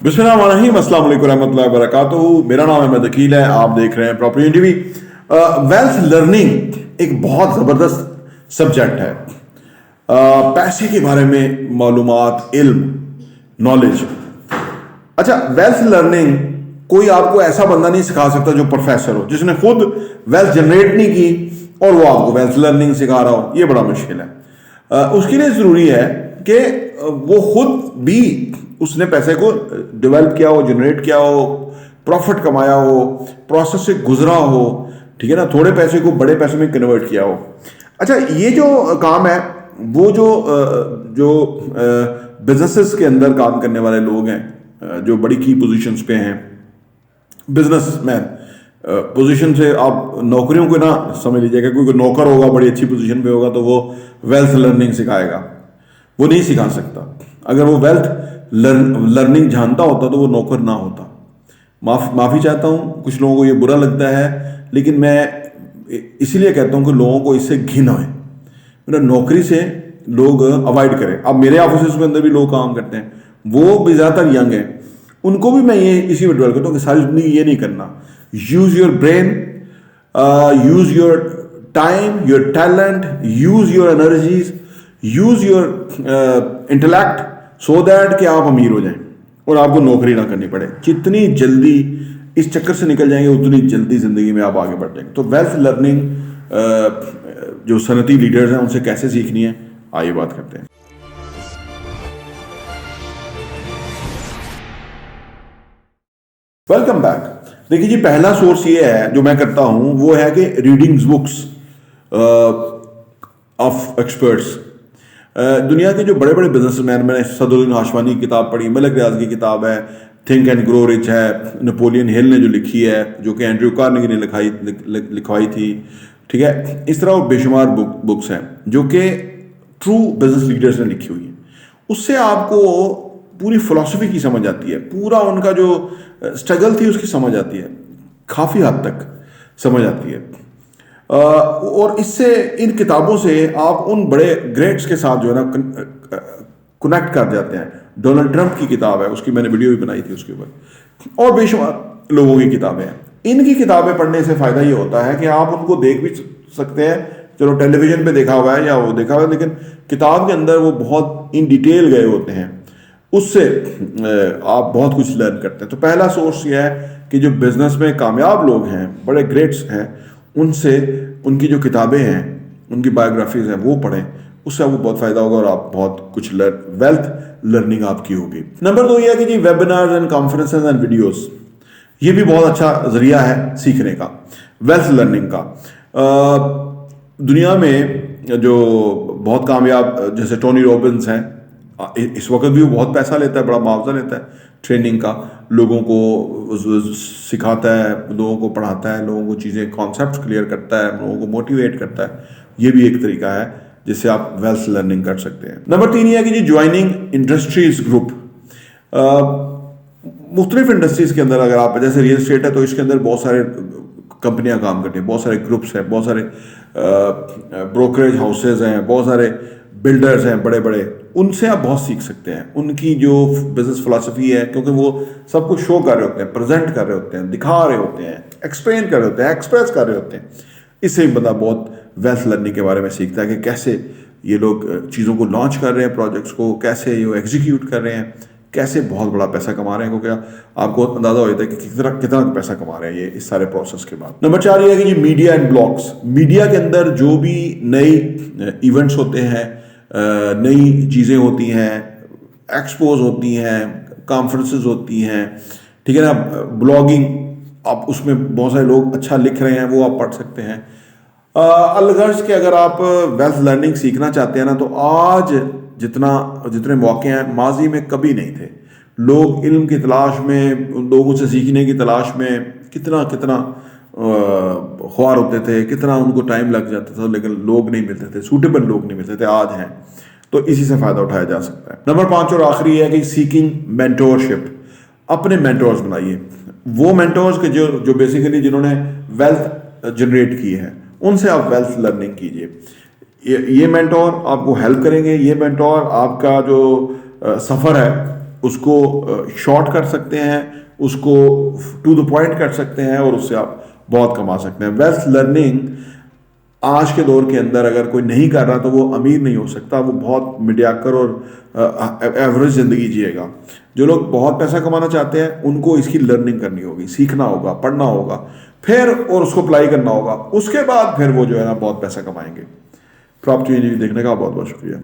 बिस्मिल्लाहिर्रहमानिर्रहीम, अस्सलाम वालेकुम रहमतुल्लाहि व बरकातुहू। मेरा नाम अहमद अकील है। आप देख रहे हैं प्रॉपर्टी टीवी। वेल्थ लर्निंग एक बहुत ज़बरदस्त सब्जेक्ट है। पैसे के बारे में मालूमात, इल्म, नॉलेज। अच्छा, वेल्थ लर्निंग कोई आपको ऐसा बंदा नहीं सिखा सकता जो प्रोफेसर हो, जिसने खुद वेल्थ जनरेट नहीं की और वो आपको वेल्थ लर्निंग सिखा रहा हो। ये बड़ा मुश्किल है। उसके लिए ज़रूरी है कि वो खुद भी उसने पैसे को डेवलप किया हो, जनरेट किया हो, प्रॉफिट कमाया हो, प्रोसेस से गुजरा हो, ठीक है ना, थोड़े पैसे को बड़े पैसे में कन्वर्ट किया हो। अच्छा, ये जो काम है वो जो बिजनेसेस के अंदर काम करने वाले लोग हैं, जो बड़ी की पोजीशंस पे हैं, बिजनेसमैन पोजीशन से आप नौकरियों को ना समझ लीजिएगा। कोई नौकर होगा, बड़ी अच्छी पोजीशन पे होगा, तो वो वेल्थ लर्निंग सिखाएगा। वो नहीं सिखा सकता। अगर वो वेल्थ लर्निंग जानता होता तो वो नौकर ना होता। माफ़ी चाहता हूँ, कुछ लोगों को ये बुरा लगता है, लेकिन मैं इसीलिए कहता हूँ कि लोगों को इससे घिन होए, मतलब नौकरी से लोग अवॉइड करें। अब मेरे ऑफिस के अंदर भी लोग काम करते हैं, वो भी ज़्यादातर यंग हैं, उनको भी मैं ये इसी में डवेल करता हूँ कि सारी जिंदगी ये नहीं करना। Use your brain, use your time, your talent, use your energies, use your intellect, so that कि आप अमीर हो जाएं और आपको नौकरी ना करनी पड़े। जितनी जल्दी इस चक्कर से निकल जाएंगे उतनी जल्दी ज़िंदगी में आप आगे बढ़ जाएंगे। तो वेल्थ लर्निंग जो सनती लीडर्स हैं उनसे कैसे सीखनी है, आइए बात करते हैं। Welcome back. देखिए जी, पहला सोर्स ये है जो मैं करता हूं, वो है कि रीडिंग्स बुक्स ऑफ एक्सपर्ट्स। दुनिया के जो बड़े बड़े बिजनेसमैन, मैंने सदरुद्दीन हाशवानी की किताब पढ़ी, मलिक रियाज की किताब है थिंक एंड ग्रो रिच है, नेपोलियन हिल ने जो लिखी है, जो कि एंड्रयू कार्नेगी ने लिखवाई थी, ठीक है। इस तरह वो बेशुमार बुक्स हैं जो कि ट्रू बिजनेस लीडर्स ने लिखी हुई है। उससे आपको पूरी फिलॉसफी की समझ आती है, पूरा उनका जो स्ट्रगल थी उसकी समझ आती है, काफ़ी हद तक समझ आती है। और इससे, इन किताबों से आप उन बड़े ग्रेट्स के साथ जो है ना कनेक्ट कर जाते हैं। डोनाल्ड ट्रंप की किताब है, उसकी मैंने वीडियो भी बनाई थी उसके ऊपर, और बेशुमार लोगों की किताबें हैं। इनकी किताबें पढ़ने से फ़ायदा ये होता है कि आप उनको देख भी सकते हैं, चलो टेलीविज़न पे देखा हुआ है या वो देखा हुआ है, लेकिन किताब के अंदर वो बहुत इन डिटेल गए होते हैं, उससे आप बहुत कुछ लर्न करते हैं। तो पहला सोर्स ये है कि जो बिजनेस में कामयाब लोग हैं, बड़े ग्रेट्स हैं, उनसे उनकी जो किताबें हैं, उनकी बायोग्राफीज हैं, वो पढ़ें। उससे आपको बहुत फ़ायदा होगा और आप बहुत कुछ वेल्थ लर्निंग आपकी होगी। नंबर 2 ये है कि जी, webinars and conferences and videos, ये भी बहुत अच्छा जरिया है सीखने का, वेल्थ लर्निंग का। दुनिया में जो बहुत कामयाब, जैसे टोनी रॉबिन्स हैं, इस वक्त भी वो बहुत पैसा लेता है, बड़ा मुआवजा लेता है ट्रेनिंग का, लोगों को सिखाता है, लोगों को पढ़ाता है, लोगों को चीज़ें, कॉन्सेप्ट्स क्लियर करता है, लोगों को मोटिवेट करता है। ये भी एक तरीका है जिससे आप वेल्थ लर्निंग कर सकते हैं। नंबर 3 ये है कि जी, ज्वाइनिंग इंडस्ट्रीज ग्रुप। मुख्तलिफ इंडस्ट्रीज़ के अंदर, अगर आप, जैसे रियल स्टेट है तो इसके अंदर बहुत सारे कंपनियां काम करती हैं, बहुत सारे ग्रुप्स हैं, बहुत सारे ब्रोकरेज हाउसेज हैं, बहुत सारे बिल्डर्स हैं बड़े बड़े, उनसे आप बहुत सीख सकते हैं। उनकी जो बिजनेस फिलॉसफी है, क्योंकि वो सब कुछ शो कर रहे होते हैं, प्रेजेंट कर रहे होते हैं, दिखा रहे होते हैं, एक्सप्लेन कर रहे होते हैं, एक्सप्रेस कर रहे होते हैं। इससे भी बंदा बहुत वेल्थ लर्निंग के बारे में सीखता है कि कैसे ये लोग चीज़ों को लॉन्च कर रहे हैं, प्रोजेक्ट्स को कैसे ये एग्जीक्यूट कर रहे हैं, कैसे बहुत बड़ा पैसा कमा रहे हैं, क्योंकि आपको अंदाजा हो जाता है कि कितना कितना पैसा कमा रहे हैं ये इस सारे प्रोसेस के बाद। नंबर 4 ये है कि जी, मीडिया एंड ब्लॉग्स। मीडिया के अंदर जो भी नई इवेंट्स होते हैं, नई चीज़ें होती हैं, एक्सपोज होती हैं, कॉन्फ्रेंसेस होती हैं, ठीक है ना, ब्लॉगिंग, आप उसमें बहुत सारे लोग अच्छा लिख रहे हैं, वो आप पढ़ सकते हैं। अलगर्ज के, अगर आप वेल्थ लर्निंग सीखना चाहते हैं ना, तो आज जितने मौके हैं, माजी में कभी नहीं थे। लोग इल्म की तलाश में, लोगों से सीखने की तलाश में कितना कितना ख्वार होते थे, कितना उनको टाइम लग जाता था, लेकिन लोग नहीं मिलते थे, सूटेबल लोग नहीं मिलते थे। आज हैं, तो इसी से फ़ायदा उठाया जा सकता है। नंबर 5 और आखिरी है कि सीकिंग मेंटोरशिप। अपने मेंटोर्स बनाइए, वो मेंटोर्स के जो बेसिकली जिन्होंने वेल्थ जनरेट की है, उनसे आप वेल्थ लर्निंग कीजिए। ये मेंटोर आपको हेल्प करेंगे, ये मेंटोर आपका जो सफ़र है उसको शॉर्ट कर सकते हैं, उसको टू द पॉइंट कर सकते हैं और उससे आप बहुत कमा सकते हैं। वेल्थ लर्निंग आज के दौर के अंदर अगर कोई नहीं कर रहा तो वो अमीर नहीं हो सकता, वो बहुत मीडियाकर और एवरेज ज़िंदगी जिएगा। जो लोग बहुत पैसा कमाना चाहते हैं उनको इसकी लर्निंग करनी होगी, सीखना होगा, पढ़ना होगा, फिर और उसको अप्लाई करना होगा, उसके बाद फिर वो जो है ना बहुत पैसा कमाएंगे। प्रॉपर्टी देखने का बहुत बहुत शुक्रिया।